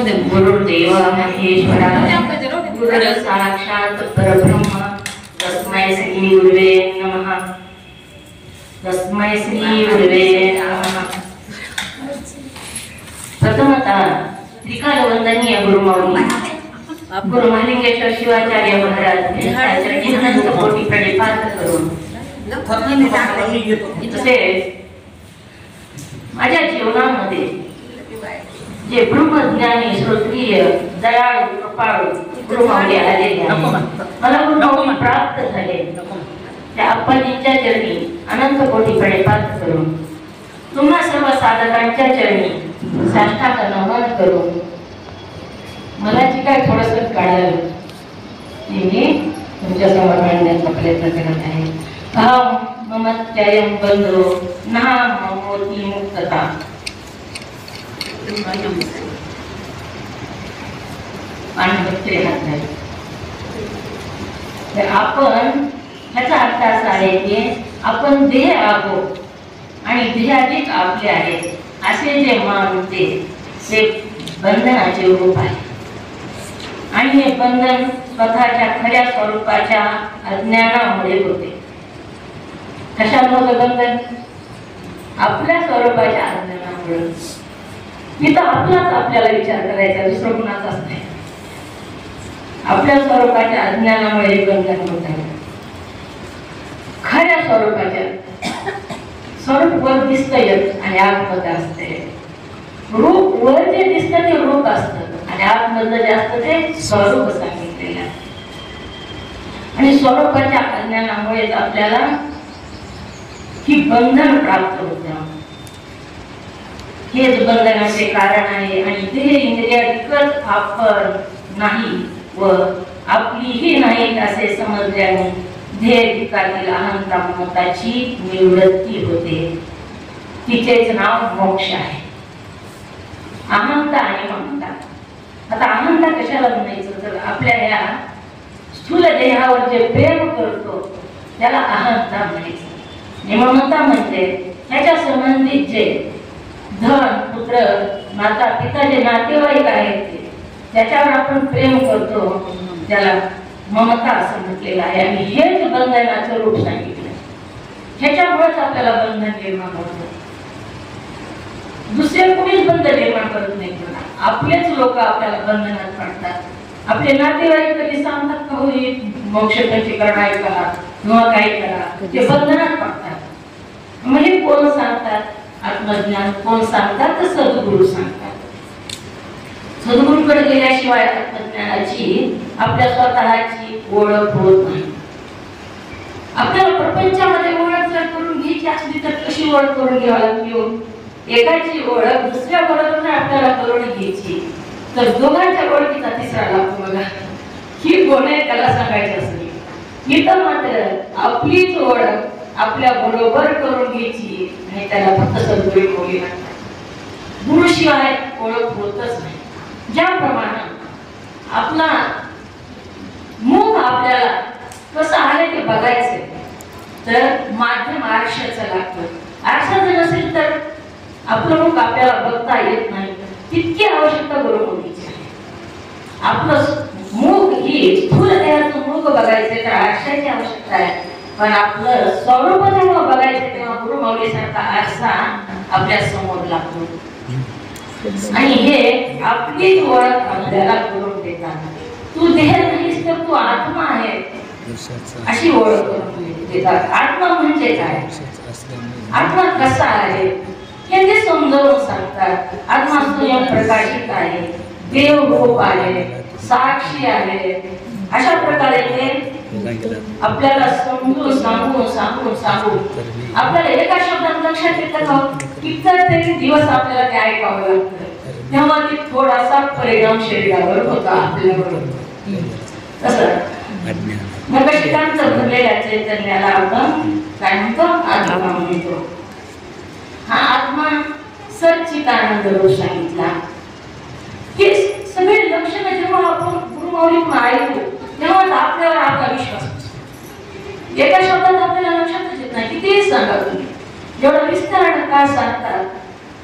गुरुदेव महेश्वरा गुरु साक्षात परब्रह्म तस्मै श्री गुरुवे नमः। तस्मै श्री गुरुवे नमः। प्रथमतः त्रिकाल वंदनीय गुरुमौली गुरु महालिंगेश्वर शिवाचार्य महाराज यांच्या अनंत कोटी प्रणिपात करून तसेच माझ्या जीवनामध्ये जे ब्रह्मज्ञानी श्रोत्रिय दयाळू कृपाळू गुरुमाऊली आलेले मला गुरुमाऊली प्राप्त झाले त्या अप्पाजींच्या चरणी अनंत कोटी प्रणिपात करून तुम्हा सर्व साधकांच्या चरणी साष्टांग नमन करून मला जे काय थोडंसं कळालं ते मी तुमच्या समोर मांडण्याचा प्रयत्न करत आहे। अहम ममत्यायं बंधो नाम मोती मुक्तता। आपण ह्याचा अर्थ असा आहे की आपण देह आहोत आणि देहाधिक आपले आहेत असे जे मानते ते बंधनाचे रूप आहे आणि हे बंधन स्वतःच्या खऱ्या स्वरूपाच्या अज्ञानामुळे होते। कशामुळे बंधन? आपल्या स्वरूपाच्या अज्ञानामुळे। इथं आपलाच आपल्याला विचार करायचा, दुसरं कुणाचाच नाही। आपल्या स्वरूपाच्या अज्ञानामुळे बंधन होत आहे। खऱ्या स्वरूपाच्या स्वरूप वर दिसतंय आणि आतमध्ये असते। रूप वर जे दिसतं ते रूप असतं आणि आतमधलं जे असतं ते स्वरूप सांगितलेलं आहे। आणि स्वरूपाच्या अज्ञानामुळे आपल्याला ही बंधन प्राप्त होतं। हेच बंधनाचे कारण आहे आणि देह इंद्रियाधिकच आपण नाही व आपलीही नाही असे समजल्याने देहाधिकातील अहंता ममताची निवृत्ती होते। तिचेच नाव मोक्ष आहे। अहंता आणि ममता। आता अहंता कशाला म्हणायचं तर आपल्या या स्थूल देहावर जे प्रेम करतो त्याला अहंता म्हणायचं। ममता म्हणजे ह्याच्या संबंधित जे धन पुत्र माता पिता जे नातेवाईक आहेत त्याच्यावर आपण प्रेम करतो त्याला ममता असं म्हटलेलं आहे। आणि हेच बंधनाचं रूप सांगितलं। ह्याच्यामुळेच आपल्याला बंधन निर्माण होतं। दुसरे कोणीच बंधन निर्माण करत नाही। आपलेच लोक आपल्याला बंधनात पाडतात। आपले नातेवाईक कधी सांगतात का होई मोक्ष पंचीकरण आहे करा किंवा काही करा, ते बंधनात पाडतात। मग हे कोण सांगतात? आत्मज्ञान कोण सांगतात? तर सद्गुरू सांगतात। सद्गुरूकडे गेल्याशिवाय आत्मज्ञानाची आपल्या स्वतःची ओळख होत नाही। आपल्याला प्रपंचामध्ये ओळख जर करून घ्यायची असली तर कशी ओळख करून घ्यावी लागते? एकाची ओळख दुसऱ्या बरोबर आपल्याला करून घ्यायची तर दोघांच्या ओळखीचा तिसरा लागतो बघा। ही कोण आहे त्याला सांगायची असली इथं मात्र आपलीच ओळख आपल्या बरोबर करून घ्यायची आणि त्याला फक्त सद्गुरू बोली लागतात। गुरुशिवाय ओळख होतच नाही। ज्याप्रमाणे आपला मुख आपल्याला कसं आहे ते बघायचं तर माध्यम आरशाचं लागतं। आरशाचं नसेल तर आपलं मुख आपल्याला बघता येत नाही। तितकी आवश्यकता गुरुमुखीची आहे। आपलं मुख ही स्थूल देहाचं मुख बघायचं तर आरशाची आवश्यकता आहे, पण आपलं स्वरूप जेव्हा बघायचं तेव्हा गुरुमाऊलीसारखा आरसा आपल्या समोर लागतो। आणि हे आपली ओळख आपल्याला करून देतात। तू देह नाहीस तर तू आत्मा आहे अशी ओळख करून देतात। आत्मा म्हणजे काय? आत्मा कसा आहे हे ते समजावून सांगतात। आत्मा स्वयं प्रकाशित आहे, देवरूप आहे, साक्षी आहे। अशा प्रकारे ते आपल्याला समजून सांगून आपल्याला एका शब्दात लक्षात येतं का कितीतरी दिवस आपल्याला ते ऐकावं लागतं तेव्हा ते थोडासा परिणाम शरीरावर होता आपल्यावर। तसं नकशिकांचं भरलेल्या चैतन्याला आपण काय म्हणतो? आत्मा म्हणतो। हा आत्मा सच्चिदानंद रूप सांगितला। हे सगळे लक्षणं जेव्हा आपण गुरुमाऊलीतून ऐकतो तेव्हा आपल्यावर आपला विश्वास होतो। एका शब्दात आपल्याला लक्षातच येत नाही कितीही सांगा तुम्ही, जेवढं विस्तारानं काय सांगतात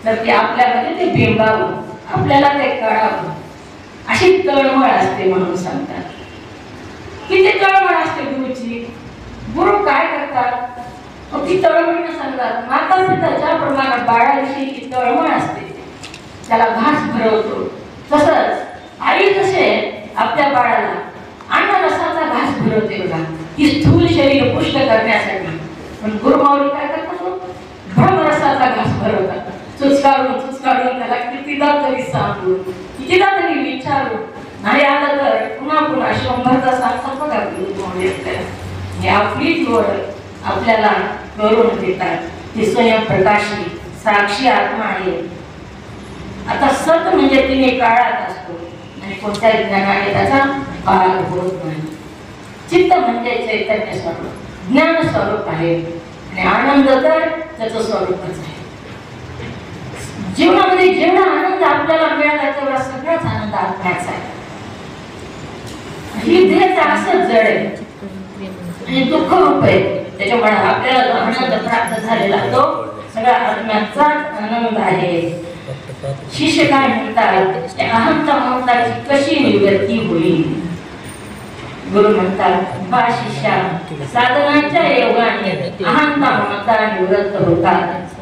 तर ते आपल्यामध्ये ते बिंबावं आपल्याला ते कळावं अशी तळमळ असते म्हणून सांगतात. किती तळमळ असते गुरुची. गुरु काय करतात, ती तळमळ सांगतात. माता पिताच्या प्रमाणात बाळाविषयी ती तळमळ असते, त्याला घास भरवतो. तसंच आई जसे आपल्या बाळाला अन्नरसाचा घास भरवते बघा, ती स्थूल शरीर पुष्ट करण्यासाठी. पण गुरुमाऊली काय करतात, ब्रह्मरसाचा घास भरवतात. चुचकारून त्याला कितीदा तरी सांगू, कितीदा तरी विचारू, नाही आलं तर पुन्हा पुन्हा 100दा सांगतात बघा गुरुमाऊली. हे आपलीच ओळख आपल्याला करून देतात. ती स्वयंप्रकाशी साक्षी आत्मा आहे. आता सत म्हणजे तिने काळात असतो आणि कोणत्याही ज्ञानाने त्याचा पार होत नाही. चित्त म्हणजे चैतन्य स्वरूप, ज्ञान स्वरूप आहे आणि आनंद तर त्याचं स्वरूपच आहे. जीवनामध्ये जेवढा आनंद आपल्याला मिळाला तेवढा सगळाच आनंद आत्म्याचा आहे. ही देह असंच जड आहे आणि दुःख रूप आहे. त्याच्यामुळे आपल्याला जो आनंद प्राप्त झालेला तो सगळा आत्म्याचाच आनंद आहे. शिष्य काय म्हणतात, अहंता ममताची कशी निवृत्ती होईल. गुरु म्हणतात, बा शिष्या, साधनाच्या योगाने अहंता ममता निवृत्त होतात.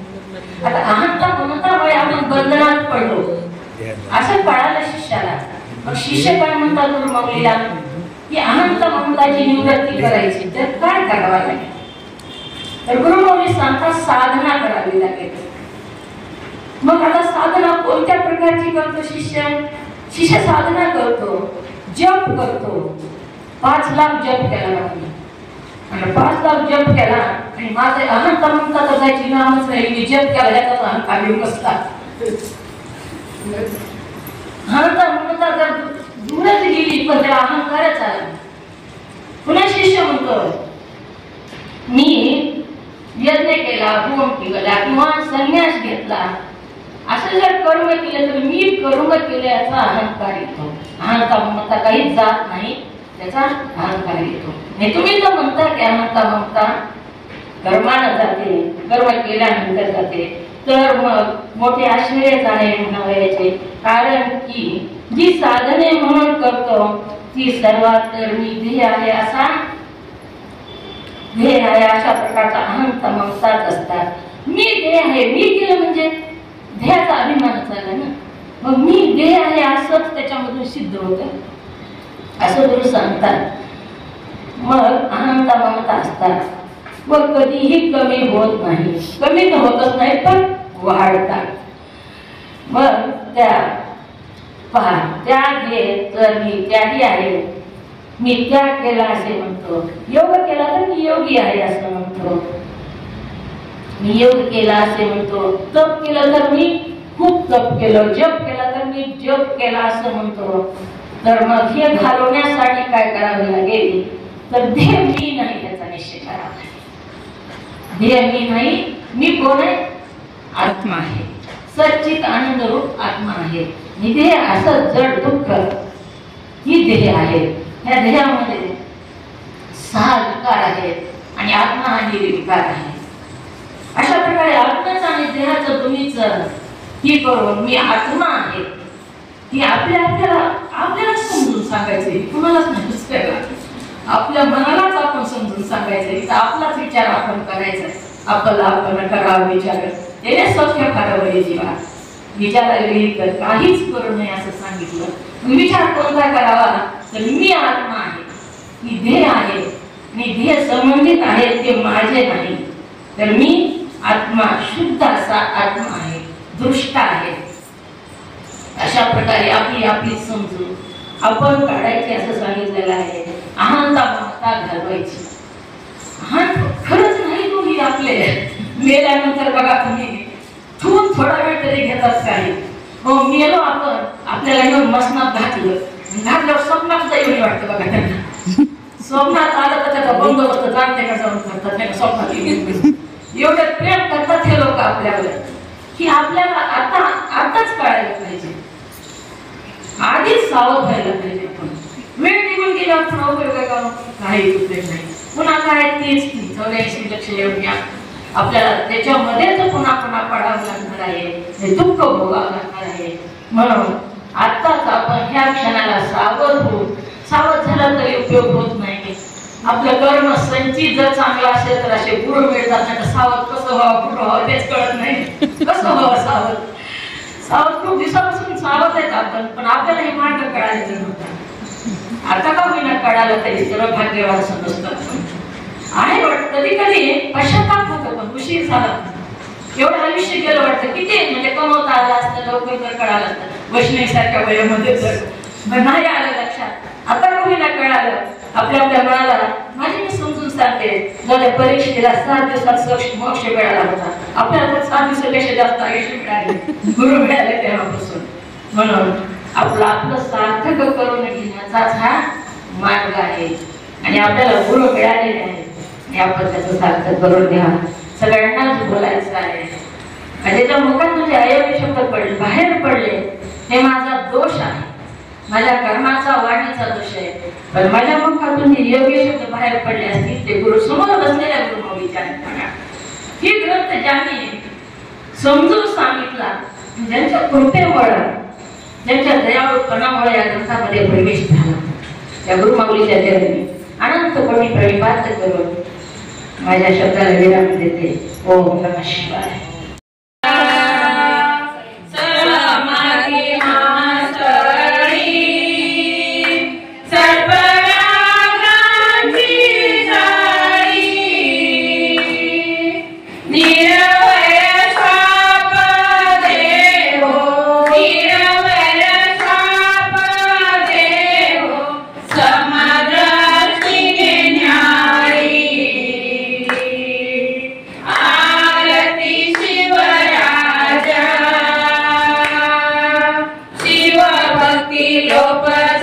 आता अहंता ममतामुळे आपण बंधनात पडलो असं कळालं शिष्याला. मग शिष्य काय म्हणतात गुरुमाऊलीला, की अहंता ममताची निवृत्ती करायची तर काय करावं लागेल. तर गुरुमाऊली सांगतात, साधना करावी लागेल. मग आता साधना कोणत्या प्रकारची करतो शिष्य. शिष्य साधना करतो, जप करतो. 5 लाख जप केला आणि 5 लाख जप केला आणि माझे अहंता ममता तर जायची नामच नाही. मी जप केला त्याचा अहंकार येऊ कसला. अहंता ममता जर दूरच गेली पण त्याला अहंकारच आला. पुन्हा शिष्य म्हणतो, मी यज्ञ केला, होम केला किंवा संन्यास घेतला, असं जर कर्म केलं तर मी कर्म केल्याचा अहंकार येतो. अहंता ममता काहीच जात नाही, त्याचा अहंकार येतो. नाही तुम्ही तर म्हणता की अहंता ममता कर्मानं जाते, कर्म केल्यानंतर जाते. तर मग मोठे आश्चर्य आहे म्हणावयाचे. कारण की जी साधने म्हणून करतो ती सर्वात तर मी ध्येय आहे असा ध्येय आहे अशा प्रकारचा अहंता ममताच असतात. मी ध्येय आहे, मी केलं म्हणजे ध्येयाचा अभिमान झाला ना. मग मी ध्येय आहे असंच त्याच्यामधून सिद्ध होतं असं गुरु सांगतात. मग अहंता ममता असतात व कधीही कमी होत नाही. कमी तर होतच नाही पण वाढतात. मग त्या पहा, त्याग हे तर मी त्यागी आहे, मी त्याग केला असे म्हणतो. योग केला तर मी योगी आहे असं म्हणतो. मी योग केला असे म्हणतो. तप केलं तर मी खूप तप केलं. जप केला तर मी जप केला असं म्हणतो. तर मग हे घालवण्यासाठी काय करावे लागेल तर ध्येय मी नाही त्याचा निश्चय करावा लागेल. ध्येय मी नाही, मी कोण आहे, आत्मा आहे, सच्चित आनंद रूप आत्मा आहे. ध्येय असं जड दुःख ही ध्येय आहे. या ध्येयामध्ये 6 विकार आहेत आणि आत्मा हा निर्विकार आहे. अशा प्रकारे आत्म्याचं आणि देहाचं तुम्हीच ही करून मी आत्मा आहे ती आपल्याला समजून सांगायचे, कुणालाच नाही दुसऱ्याला. आपल्या मनालाच आपण समजून सांगायचं, आपलाच विचार आपण करायचा. आपल्याला आपण करावं विचार, त्याने सौख्य करावं जीवा. विचारायला तर काहीच करू नये असं सांगितलं. विचार कोणता करावा तर मी आत्मा आहे, ही ध्येय आहे आणि ध्येय संबंधित आहे ते माझे नाही. तर मी आत्मा शुद्ध असा आत्मा आहे, दृष्ट आहे. अशा प्रकारे आपली समजून आपण काढायची असं सांगितलेलं आहे. अहंता ममता घालवायची. खरंच नाही तुम्ही आपले मेल्यानंतर बघा तुम्ही ठेवून थोडा वेळ तरी घेतात काही. हो मेलो आपण, आपल्याला येऊन मसनात घातल्यावर स्वप्नात जाईल वाटतं बघा त्यांना. स्वप्नात आलं तर त्याचा बंदोबस्त जाणते का जाऊन करतात नाही का स्वप्नात. एवढं प्रेम करतात हे लोक आपल्यावर की आपल्याला आताच कळायला पाहिजे. आधीच सावध व्हायला पाहिजे. पण वेळ निघून गेल्यावर पुन्हा उपयोग आहे का, काही उपयोग नाही. पुन्हा काय तेच 84 लक्ष एवढ्या आपल्याला त्याच्यामध्येच पुन्हा पडावं लागणार आहे, हे दुःख भोगावं लागणार आहे. म्हणून आत्ताच आपण ह्या क्षणाला सावध हो. सावध झाला तरी उपयोग होत नाही. आपलं कर्म संचित जर चांगला असेल तर असे गुरु मिळतात, नाही तर सावध कसं व्हावं कुठं व्हावं तेच कळत नाही. कसं व्हावं सावध? सावध खूप दिवसापासून सावध आहेत आपण, पण आपल्याला हे मार्ग कळायचं नव्हतं. आता का होईना कळालं तरी सर्व भाग्यवान समजतं. आहे वाटत कधी कधी पश्चाताप होतो, पण उशीर झाला. एवढं आयुष्य गेलं वाटतं किती म्हणजे कमवता आलं असतं, लवकर जर कळालं असतं वैष्णवी सारख्या वयामध्ये तर नाही आलं लक्षात. आता का होईना कळालं आपल्या आपल्या मनाला. माझी मी समजून सांगते, जर परीक्षेला 7 दिवसात मोक्ष मिळाला होता, आपल्याला तर 7 दिवसापेक्षा जास्त आयुष्य मिळाले, गुरु मिळाले तेव्हापासून. म्हणून आपलं सार्थक करून घेण्याचाच हा मार्ग आहे आणि आपल्याला गुरु मिळालेले आहे आणि आपण त्याचं सार्थक करून घ्या. सगळ्यांनाच बोलायचं आहे. माझ्या मुखात म्हणजे अयोग्य शब्द पडले बाहेर पडले हे माझा दोष आहे, माझ्या कर्माचा वाणीचा दोष आहे. पण माझ्या मुखातून योग्य शब्द बाहेर पडले असतील ते गुरु समोर बसलेल्या गुरुमाऊलीच्या म्हणा. ही ग्रंथ ज्यांनी समजून सांगितला, ज्यांच्या कृपेमुळे ज्यांच्या दयाळूपणामुळे या ग्रंथामध्ये प्रवेश झाला, त्या गुरुमाऊलीच्या चरणी अनंत कोटी प्रणिपात करून माझ्या शब्दाला विराम देते. ओम नमः शिवाय. Lopa